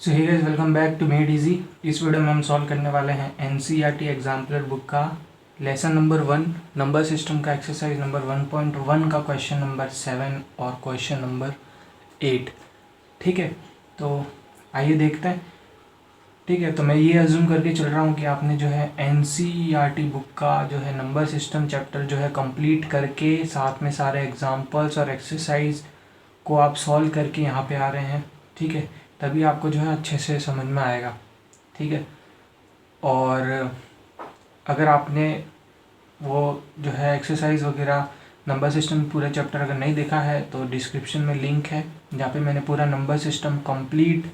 So hey guys, welcome back to Made Easy. इस video में हम सॉल्व करने वाले हैं एनसीईआरटी एग्जाम्पलर बुक का लेसन नंबर 1 नंबर सिस्टम का एक्सरसाइज नंबर 1.1 का क्वेश्चन नंबर 7 और क्वेश्चन नंबर 8। ठीक है, तो आइए देखते हैं। ठीक है, तो मैं ये अज्यूम करके चल रहा हूँ कि आपने जो है एनसीईआरटी बुक का जो है नंबर सिस्टम चैप्टर जो है कंप्लीट करके साथ में सारे एग्जाम्पल्स और एक्सरसाइज को आप सॉल्व करके यहाँ पे आ रहे हैं। ठीक है, तभी आपको जो है अच्छे से समझ में आएगा। ठीक है, और अगर आपने वो जो है एक्सरसाइज वगैरह नंबर सिस्टम पूरा चैप्टर अगर नहीं देखा है तो डिस्क्रिप्शन में लिंक है जहाँ पे मैंने पूरा नंबर सिस्टम कंप्लीट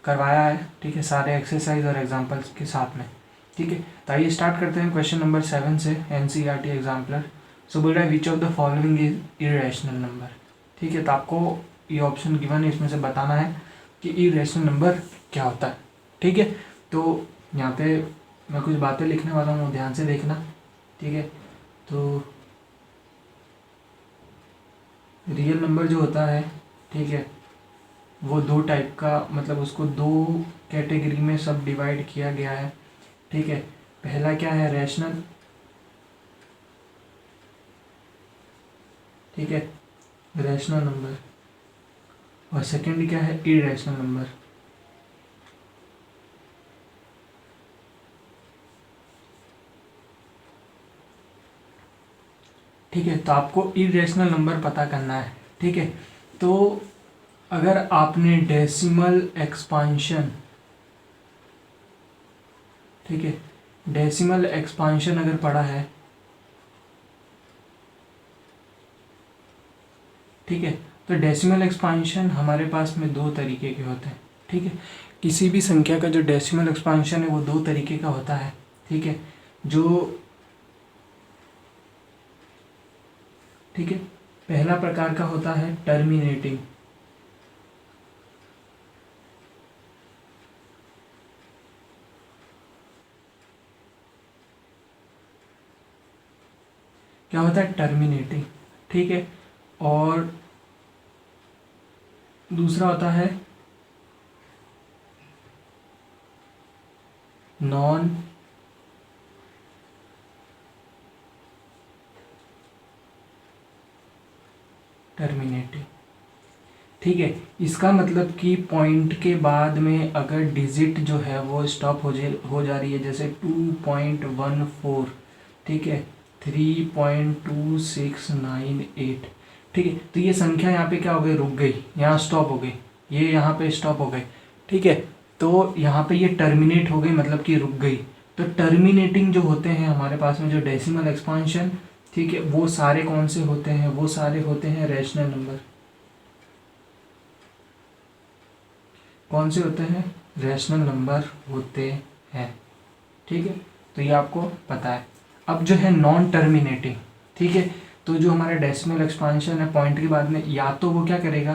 करवाया है। ठीक है, सारे एक्सरसाइज और एग्जांपल्स के साथ में। ठीक है, तो आइए स्टार्ट करते हैं क्वेश्चन नंबर 7 से एनसीईआरटी एग्जाम्पलर। सो बोल रहा है which of the following is irrational number. ठीक है, तो आपको ये ऑप्शन गिवन है, इसमें से बताना है कि इरेशनल नंबर क्या होता है। ठीक है, तो यहाँ पे मैं कुछ बातें लिखने वाला हूँ, ध्यान से देखना। ठीक है, तो रियल नंबर जो होता है, ठीक है, वो दो टाइप का, मतलब उसको दो कैटेगरी में सब डिवाइड किया गया है। ठीक है, पहला क्या है, रैशनल। ठीक है, रैशनल नंबर। और सेकंड क्या है, इरेशनल नंबर। ठीक है, तो आपको इरेशनल नंबर पता करना है। ठीक है, तो अगर आपने डेसिमल एक्सपांशन, ठीक है, डेसिमल एक्सपांशन अगर पढ़ा है, ठीक है, तो डेसिमल एक्सपांशन हमारे पास में दो तरीके के होते हैं। ठीक है, किसी भी संख्या का जो डेसिमल एक्सपांशन है वो दो तरीके का होता है। ठीक है, जो ठीक है, पहला प्रकार का होता है टर्मिनेटिंग। क्या होता है, टर्मिनेटिंग। ठीक है, और दूसरा होता है नॉन टर्मिनेटिंग। ठीक है, इसका मतलब कि पॉइंट के बाद में अगर डिजिट जो है वो स्टॉप हो जा रही है, जैसे 2.14, ठीक है, 3.2698। ठीक है, तो ये संख्या यहाँ पे क्या हो गई, रुक गई, यहाँ स्टॉप हो गई, ये यहाँ पे स्टॉप हो गई। ठीक है, तो यहाँ पे ये टर्मिनेट हो गई, मतलब कि रुक गई। तो टर्मिनेटिंग जो होते हैं हमारे पास में जो डेसिमल एक्सपांशन, ठीक है, वो सारे कौन से होते हैं, वो सारे होते हैं रैशनल नंबर। कौन से होते हैं, रैशनल नंबर होते हैं। ठीक है, तो ये आपको पता है। अब जो है नॉन टर्मिनेटिंग, ठीक है, तो जो हमारा डेसिमल एक्सपांशन है पॉइंट के बाद में, या तो वो क्या करेगा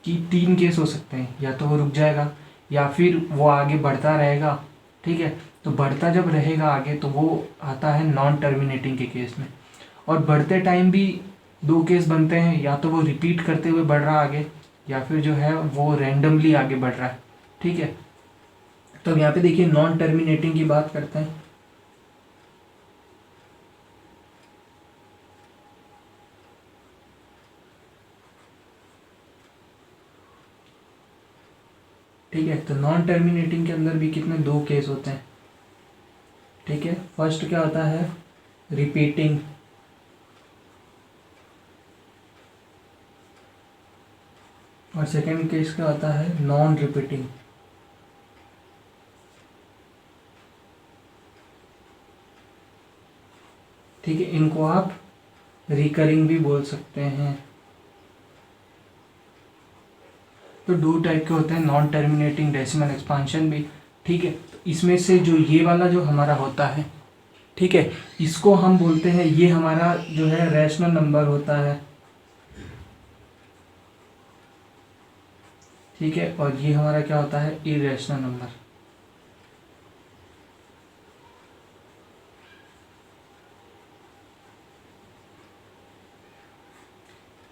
कि तीन केस हो सकते हैं, या तो वो रुक जाएगा या फिर वो आगे बढ़ता रहेगा। ठीक है, तो बढ़ता जब रहेगा आगे तो वो आता है नॉन टर्मिनेटिंग के केस में। और बढ़ते टाइम भी दो केस बनते हैं, या तो वो रिपीट करते हुए बढ़ रहा आगे, या फिर जो है वो रैंडमली आगे बढ़ रहा है। ठीक है, तो अब यहाँ पे देखिए नॉन टर्मिनेटिंग की बात करते हैं। ठीक है, तो नॉन टर्मिनेटिंग के अंदर भी कितने, दो केस होते हैं। ठीक है, फर्स्ट क्या होता है, रिपीटिंग। और सेकंड केस क्या होता है, नॉन रिपीटिंग। ठीक है, इनको आप रिकरिंग भी बोल सकते हैं। तो दो टाइप के होते हैं, नॉन टर्मिनेटिंग, डेसिमल एक्सपांशन भी। ठीक है, तो इसमें से जो ये वाला जो हमारा होता है, ठीक है, इसको हम बोलते हैं, ये हमारा जो है रैशनल नंबर होता है। ठीक है, और ये हमारा क्या होता है, इरेशनल नंबर।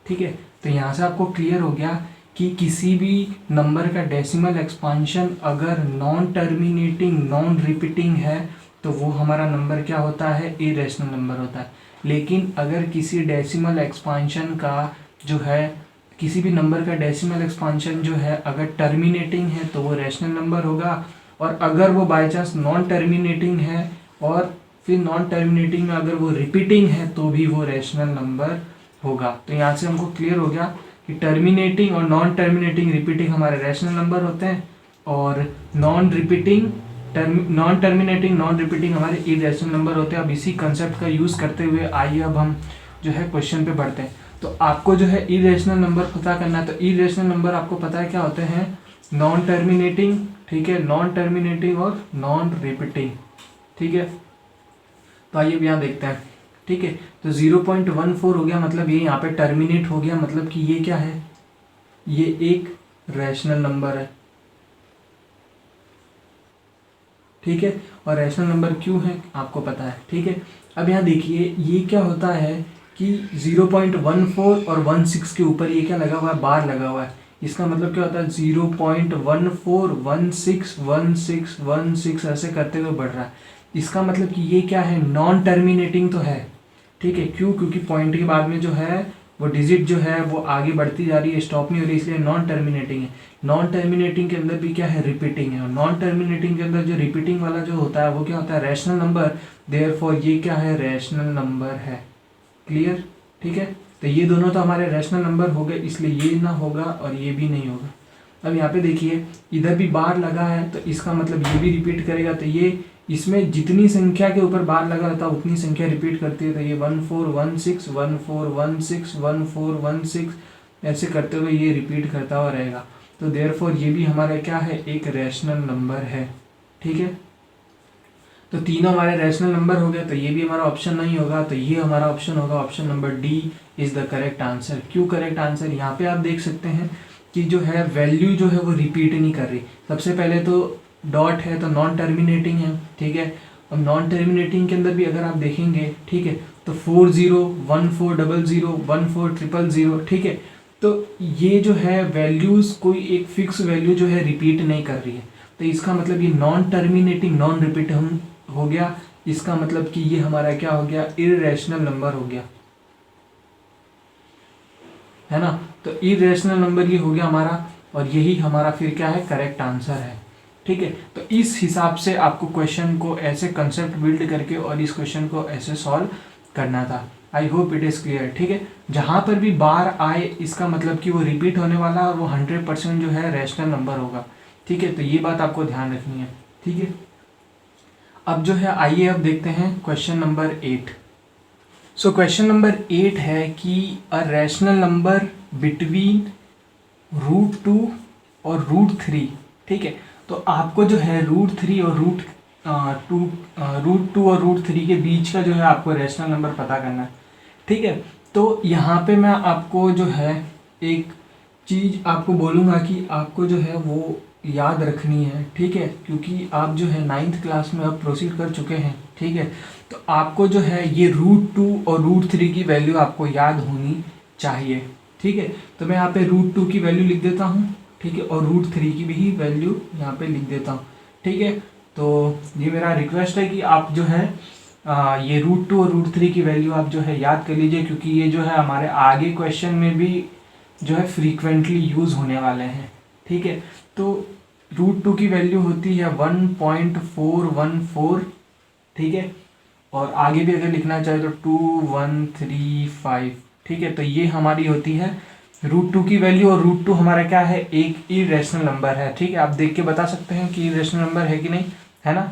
ठीक है, तो यहाँ से आपको क्लियर हो गया कि किसी भी नंबर का डेसिमल एक्सपांशन अगर नॉन टर्मिनेटिंग नॉन रिपीटिंग है तो वो हमारा नंबर क्या होता है, इरेशनल नंबर होता है। लेकिन अगर किसी डेसिमल एक्सपांशन का जो है, किसी भी नंबर का डेसिमल एक्सपांशन जो है अगर टर्मिनेटिंग है तो वो रैशनल नंबर होगा, और अगर वो बाय चांस नॉन टर्मिनेटिंग है और फिर नॉन टर्मिनेटिंग में अगर वो रिपीटिंग है तो भी वो रैशनल नंबर होगा। तो यहाँ से हमको क्लियर हो गया कि टर्मिनेटिंग और नॉन टर्मिनेटिंग रिपीटिंग हमारे रैशनल नंबर होते हैं, और नॉन टर्मिनेटिंग नॉन रिपीटिंग हमारे इरेशनल नंबर होते हैं। अब इसी कंसेप्ट का यूज़ करते हुए आइए अब हम जो है क्वेश्चन पे बढ़ते हैं। तो आपको जो है इरेशनल नंबर पता करना है। तो इरेशनल नंबर आपको पता है क्या होते हैं, नॉन टर्मिनेटिंग, ठीक है, नॉन टर्मिनेटिंग और नॉन रिपीटिंग, ठीक है। तो आइए अब यहाँ देखते हैं, ठीक है। तो 0.14 हो गया, मतलब ये यहाँ पे टर्मिनेट हो गया, मतलब कि ये क्या है, ये एक रैशनल नंबर है, ठीक है। और रैशनल नंबर क्यों है आपको पता है, ठीक है। अब यहाँ देखिए ये क्या होता है कि 0.14 और 16 के ऊपर ये क्या लगा हुआ है, बार लगा हुआ है। इसका मतलब क्या होता है 0.14 16 ऐसे करते हुए बढ़ रहा है। इसका मतलब कि ये क्या है, नॉन टर्मिनेटिंग तो है, ठीक है। क्यों, क्योंकि पॉइंट के बाद में जो है वो डिजिट जो है वो आगे बढ़ती जा रही है, स्टॉप नहीं हो रही, इसलिए नॉन टर्मिनेटिंग है। नॉन टर्मिनेटिंग के अंदर भी क्या है, रिपीटिंग है, और नॉन टर्मिनेटिंग के अंदर जो रिपीटिंग वाला जो होता है वो क्या होता है, रैशनल नंबर। देयरफॉर ये क्या है, रैशनल नंबर है। क्लियर, ठीक है। तो ये दोनों तो हमारे रैशनल नंबर हो गए, इसलिए ये ना होगा और ये भी नहीं होगा। अब यहाँ पे देखिए इधर भी बार लगा है, तो इसका मतलब ये भी रिपीट करेगा, तो ये इसमें जितनी संख्या के ऊपर बार लगा रहता है उतनी संख्या रिपीट करती है। तो ये 1416 1416 1416 ऐसे करते हुए ये रिपीट करता हुआ रहेगा। तो देयरफॉर ये भी हमारा क्या है, एक रैशनल नंबर है, ठीक है। तो तीनों हमारे रैशनल नंबर हो गए, तो ये भी हमारा ऑप्शन नहीं होगा, तो ये हमारा ऑप्शन होगा, option number D is the correct answer. क्यों करेक्ट आंसर, यहाँ पे आप देख सकते हैं कि जो है वैल्यू जो है वो रिपीट नहीं कर रही। सबसे पहले तो डॉट है तो नॉन टर्मिनेटिंग है, ठीक है। अब नॉन टर्मिनेटिंग के अंदर भी अगर आप देखेंगे, ठीक है, तो 40 1400 14000, ठीक है। तो ये जो है वैल्यूज कोई एक फिक्स वैल्यू जो है रिपीट नहीं कर रही है, तो इसका मतलब ये नॉन टर्मिनेटिंग नॉन रिपीट हो गया। इसका मतलब कि ये हमारा क्या हो गया, इररेशनल नंबर हो गया, है ना। तो इररेशनल नंबर ये हो गया हमारा, और यही हमारा फिर क्या है, करेक्ट आंसर है, ठीक है। तो इस हिसाब से आपको क्वेश्चन को ऐसे कंसेप्ट बिल्ड करके और इस क्वेश्चन को ऐसे सॉल्व करना था। I hope it is clear, ठीक है। जहां पर भी बार आए इसका मतलब कि वो रिपीट होने वाला है और वो 100% जो है रैशनल नंबर होगा, ठीक है। तो ये बात आपको ध्यान रखनी है, ठीक है। अब जो है आइए अब देखते हैं question number 8। So question number 8 है कि अ रैशनल नंबर बिटवीन √2 और √3, ठीक है। तो आपको जो है √3 और √2 और √3 के बीच का जो है आपको रैशनल नंबर पता करना है, ठीक है। तो यहाँ पे मैं आपको जो है एक चीज़ आपको बोलूँगा कि आपको जो है वो याद रखनी है, ठीक है, क्योंकि आप जो है 9th क्लास में अब प्रोसीड कर चुके हैं, ठीक है। तो आपको जो है ये √2 और √3 की वैल्यू आपको याद होनी चाहिए, ठीक है। तो मैं यहाँ पे √2 की वैल्यू लिख देता हूँ, ठीक है, और √3 की भी वैल्यू यहाँ पे लिख देता हूँ, ठीक है। तो ये मेरा रिक्वेस्ट है कि आप जो है ये √2 और √3 की वैल्यू आप जो है याद कर लीजिए, क्योंकि ये जो है हमारे आगे क्वेश्चन में भी जो है फ्रीक्वेंटली यूज़ होने वाले हैं, ठीक है। तो √2 की वैल्यू होती है 1.414, ठीक है, और आगे भी अगर लिखना चाहे तो 2135, ठीक है। तो ये हमारी होती है √2 की वैल्यू, और √2 हमारा क्या है, एक इरेशनल नंबर है, ठीक है। आप देख के बता सकते हैं कि इरेशनल नंबर है कि नहीं, है ना।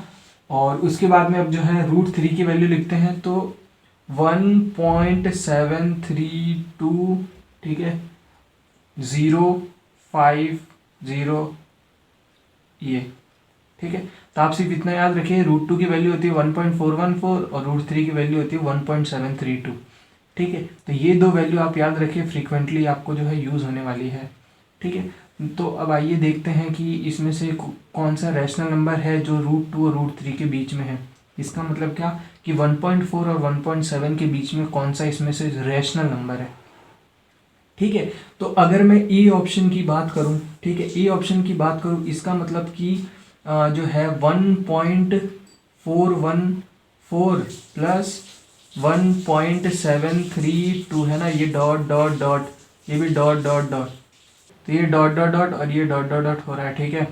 और उसके बाद में अब जो है √3 की वैल्यू लिखते हैं तो 1.732, ठीक है, 050 ये, ठीक है। तो आप सिर्फ इतना याद रखिए, √2 की वैल्यू होती है 1.414 और √3 की वैल्यू होती है 1.732, ठीक है। तो ये दो वैल्यू आप याद रखिए, फ्रीक्वेंटली आपको जो है यूज़ होने वाली है, ठीक है। तो अब आइए देखते हैं कि इसमें से कौन सा रैशनल नंबर है जो √2 और √3 के बीच में है। इसका मतलब क्या कि 1.4 और 1.7 के बीच में कौन सा इसमें से रैशनल नंबर है। ठीक है। तो अगर मैं ए ऑप्शन की बात करूं, ठीक है, ए ऑप्शन की बात करूं, इसका मतलब कि जो है 1.414 प्लस 1.732 है ना, ये डॉट डॉट डॉट, ये भी डॉट डॉट डॉट, तो ये डॉट डॉट डॉट और ये डॉट डॉट डॉट हो रहा है, ठीक है।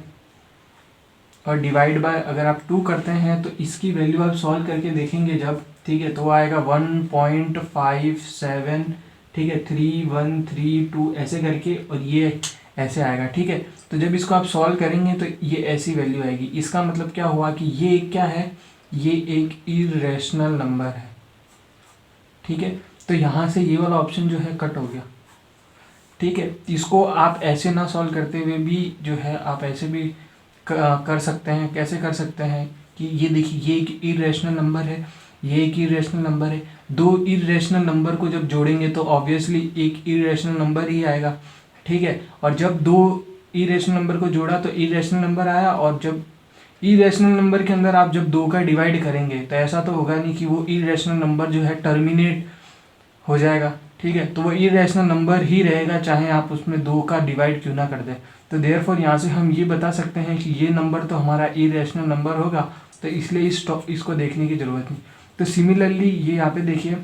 और डिवाइड बाय अगर आप 2 करते हैं तो इसकी वैल्यू आप सॉल्व करके देखेंगे जब, ठीक है, तो वो आएगा 1.57, ठीक है, 3132 ऐसे करके, और ये ऐसे आएगा, ठीक है। तो जब इसको आप सॉल्व करेंगे तो ये ऐसी वैल्यू आएगी। इसका मतलब क्या हुआ कि ये एक क्या है, ये एक इरेशनल नंबर है, ठीक है। तो यहाँ से ये वाला ऑप्शन जो है कट हो गया, ठीक है। इसको आप ऐसे ना सॉल्व करते हुए भी जो है आप ऐसे भी कर सकते हैं। कैसे कर सकते हैं कि ये देखिए, ये एक इरेशनल नंबर है, ये एक इरेशनल नंबर है, दो इरेशनल नंबर को जब जोड़ेंगे तो ऑब्वियसली एक इरेशनल नंबर ही आएगा, ठीक है। और जब दो इरेशनल नंबर को जोड़ा तो इरेशनल नंबर आया, और जब इरेशनल नंबर के अंदर आप जब दो का डिवाइड करेंगे तो ऐसा तो होगा नहीं कि वो इरेशनल नंबर जो है टर्मिनेट हो जाएगा, ठीक है। तो वो इरेशनल नंबर ही रहेगा चाहे आप उसमें दो का डिवाइड क्यों ना कर दें। तो देयरफॉर यहाँ से हम ये बता सकते हैं कि ये नंबर तो हमारा इरेशनल नंबर होगा, तो इसलिए इसको देखने की ज़रूरत नहीं। तो सिमिलरली ये यहाँ पे देखिए,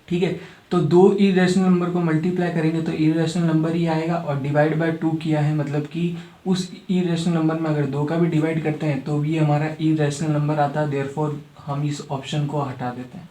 ठीक है, तो दो इरेशनल नंबर को मल्टीप्लाई करेंगे तो इरेशनल नंबर ही आएगा, और डिवाइड बाय 2 किया है मतलब कि उस इरेशनल नंबर में अगर दो का भी डिवाइड करते हैं तो भी हमारा इरेशनल नंबर आता है, देयरफॉर हम इस ऑप्शन को हटा देते हैं,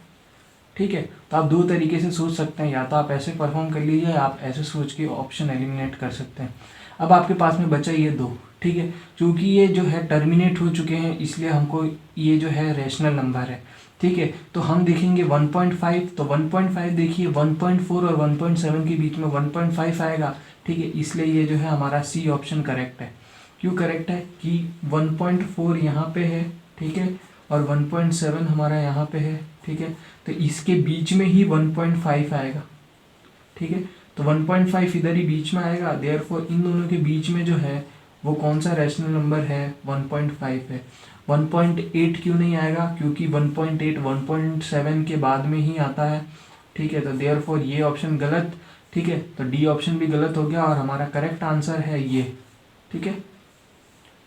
ठीक है। तो आप दो तरीके से सोच सकते हैं, या तो आप ऐसे परफॉर्म कर लीजिए, आप ऐसे सोच के ऑप्शन एलिमिनेट कर सकते हैं। अब आपके पास में बचा ये दो, ठीक है, क्योंकि ये जो है टर्मिनेट हो चुके हैं इसलिए हमको ये जो है रेशनल नंबर है, ठीक है। तो हम देखेंगे 1.5, तो 1.5 देखिए 1.4 और 1.7 के बीच में 1.5 आएगा, ठीक है, इसलिए ये जो है हमारा सी ऑप्शन करेक्ट है। क्यों करेक्ट है कि 1.4 यहाँ पे है, ठीक है, और 1.7 हमारा यहाँ पे है, ठीक है, तो इसके बीच में ही 1.5 आएगा, ठीक है। तो 1.5 इधर ही बीच में आएगा, देयरफॉर इन दोनों के बीच में जो है वो कौन सा रैशनल नंबर है, 1.5 है। 1.8 क्यों नहीं आएगा, क्योंकि 1.8 1.7 के बाद में ही आता है, ठीक है। तो देयरफॉर ये ऑप्शन गलत, ठीक है, तो डी ऑप्शन भी गलत हो गया और हमारा करेक्ट आंसर है ये, ठीक है।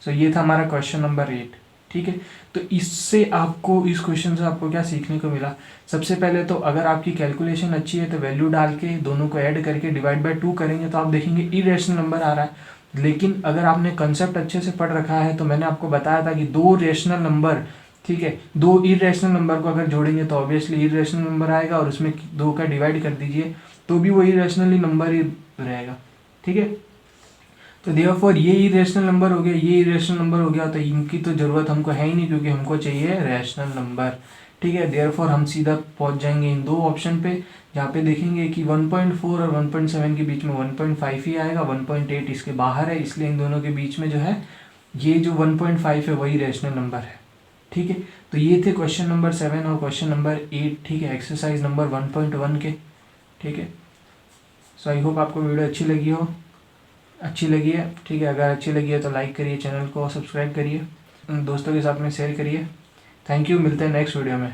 सो ये था हमारा क्वेश्चन नंबर 8, ठीक है। तो इससे आपको, इस क्वेश्चन से आपको क्या सीखने को मिला। सबसे पहले तो अगर आपकी कैलकुलेशन अच्छी है तो वैल्यू डाल के दोनों को ऐड करके डिवाइड बाय 2 करेंगे तो आप देखेंगे इरेशनल नंबर आ रहा है। लेकिन अगर आपने कंसेप्ट अच्छे से पढ़ रखा है तो मैंने आपको बताया था कि दो रेशनल नंबर, ठीक है, दो इरेशनल नंबर को अगर जोड़ेंगे तो ऑब्वियसली इरेशनल नंबर आएगा, और उसमें दो का डिवाइड कर दीजिए तो भी वो इरेशनली नंबर ही रहेगा, ठीक है। तो देयरफॉर ये इरेशनल नंबर हो गया, ये इरेशनल नंबर हो गया, तो इनकी तो ज़रूरत हमको है ही नहीं क्योंकि हमको चाहिए रैशनल नंबर, ठीक है। देयरफॉर हम सीधा पहुंच जाएंगे इन दो ऑप्शन पे, जहाँ पे देखेंगे कि 1.4 और 1.7 के बीच में 1.5 ही आएगा, 1.8 इसके बाहर है, इसलिए इन दोनों के बीच में जो है ये जो 1.5 है वही रैशनल नंबर है, ठीक है। तो ये थे क्वेश्चन नंबर 7 और क्वेश्चन नंबर 8, ठीक है, एक्सरसाइज नंबर 1.1 के, ठीक है। सो आई होप आपको वीडियो अच्छी लगी हो, अच्छी लगी है, ठीक है। अगर अच्छी लगी है तो लाइक करिए, चैनल को सब्सक्राइब करिए, दोस्तों के साथ में शेयर करिए। थैंक यू, मिलते हैं नेक्स्ट वीडियो में।